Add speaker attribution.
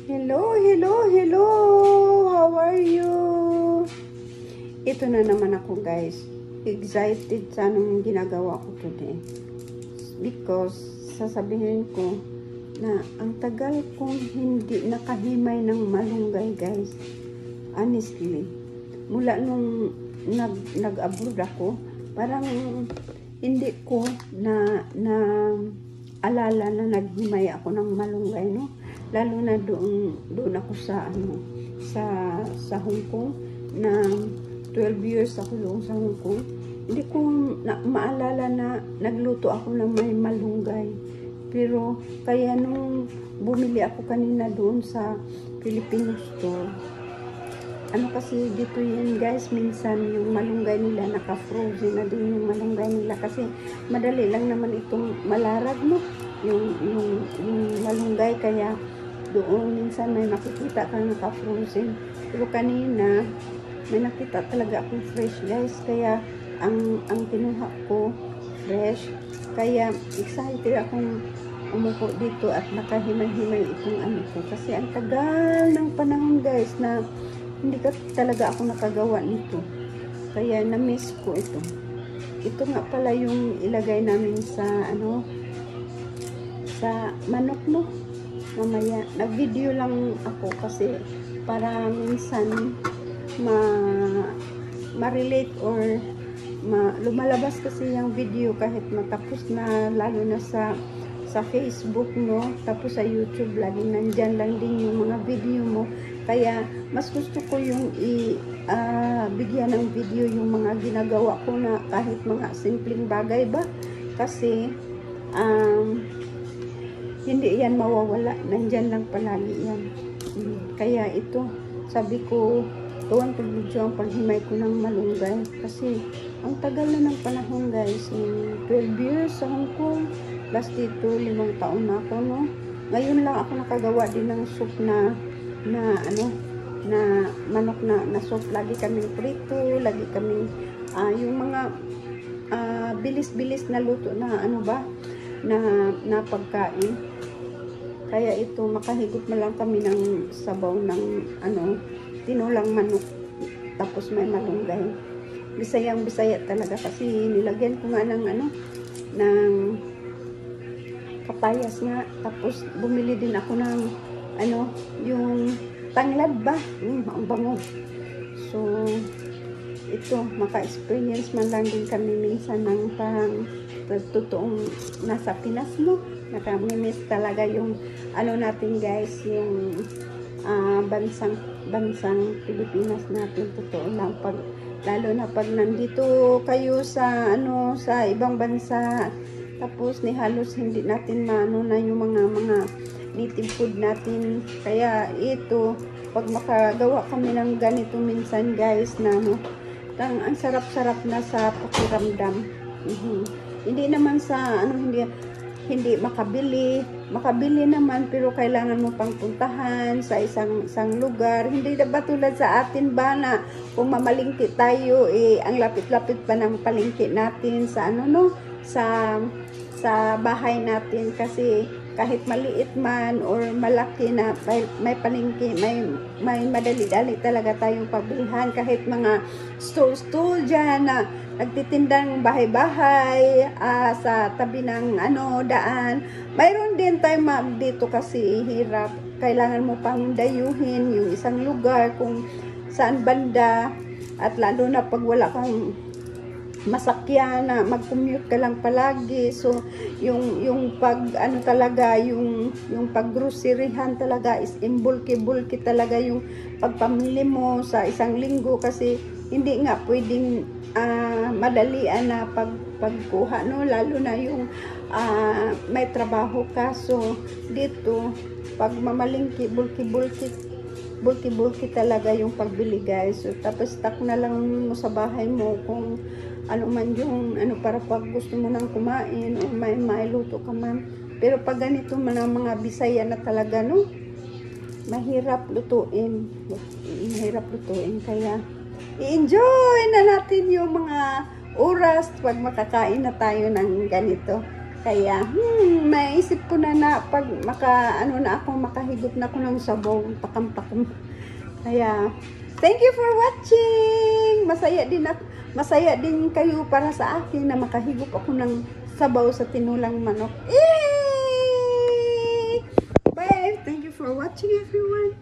Speaker 1: Hello, hello, hello! How are you? Ito na naman ako guys. Excited sa anong ginagawa ko today. Because sasabihin ko na ang tagal kong hindi nakahimay ng malunggay guys. Honestly. Mula nung nag-abroad ako, parang hindi ko na alala na naghimay ako ng malunggay, no? Lalo na doon ako sa sa Hong Kong na 12 years ako doon sa Hong Kong. Hindi ko maalala na nagluto ako ng may malunggay. Pero kaya nung bumili ako kanina doon sa Filipino store, kasi dito yan guys, minsan yung malunggay nila naka-frozen na din yung malunggay nila kasi madali lang naman itong malarag, no? Yung malunggay, kaya doon minsan may makikita kang naka-frozen. Pero kanina may nakita talaga akong fresh guys, kaya ang kinuha ko fresh, kaya excited akong umupo dito at nakahimay-himay itong ko kasi ang tagal ng panahon guys na hindi talaga ako nakagawa nito, kaya na-miss ko ito. Ito nga pala yung ilagay namin sa sa manok, no? Mamaya nag-video lang ako kasi para minsan ma-relate or lumalabas kasi yung video kahit matapos na, lalo na sa Facebook, no? Tapos sa YouTube lagi nandyan lang din yung mga video mo, kaya mas gusto ko yung bigyan ng video yung mga ginagawa ko na kahit mga simpleng bagay ba, kasi hindi yan mawawala, nandyan lang palagi yan. Kaya ito, sabi ko, tuwan pag video ang paghimay ko ng malunggay kasi ang tagal na ng panahon guys, 12 years sa Hong Kong, last dito 5 taon na ako, no? Ngayon lang ako nakagawa din ng soup na manok na soup. Lagi kaming prito, lagi kaming yung mga bilis-bilis na luto na na pagkain. Kaya ito, makahigop na lang kami ng sabaw ng tinulang manok tapos may malunggay. Bisayang-bisaya talaga kasi nilagyan ko nga ng kapayas nga, tapos bumili din ako ng yung tanglad ba, ang bango. So ito, maka-experience man lang din kami minsan ng parang totoong nasa Pinas, no? Nakamiss talaga yung natin guys, yung bansang Pilipinas natin. Totoo lang, lalo na pag nandito kayo sa sa ibang bansa, tapos ni halos hindi natin na yung mga native food natin. Kaya ito, pag makagawa kami ng ganito minsan guys na ang sarap-sarap na sa pakiramdam. Hindi naman sa hindi makabili naman, pero kailangan mo pang puntahan sa isang lugar. Hindi ba tulad sa atin ba na kung mamalingki tayo, ang lapit-lapit pa ng palengke natin sa sa bahay natin, kasi kahit maliit man or malaki na may palengke, may madali-dali talaga tayong pagbilhan. Kahit mga store dyan na nagtitindang bahay-bahay sa tabi ng daan, mayroon din tayong dito kasi hirap. Kailangan mo pang dayuhin yung isang lugar kung saan banda, at lalo na pag wala kang masakyan na mag-commute ka lang palagi. So yung pag talaga yung pag-groceryhan talaga is bulky talaga yung pagpamili mo sa isang linggo, kasi hindi nga pwedeng madalian na pagkuha, no? Lalo na yung may trabaho ka. So dito pag mamalingki, bulky talaga yung pagbili guys. So tapos stock na lang mo sa bahay mo kung man yung para pag gusto mo nang kumain o may luto ka man. Pero pag ganito man ang mga Bisaya na talaga, no, mahirap lutuin, kaya i-enjoy na natin yung mga oras pag makakain na tayo ng ganito. Kaya, maisip ko na pag makahigop na ako ng sabaw, takam-takam. Kaya, thank you for watching! Masaya din kayo para sa akin na makahigop ako ng sabaw sa tinulang manok. Bye! Thank you for watching, everyone.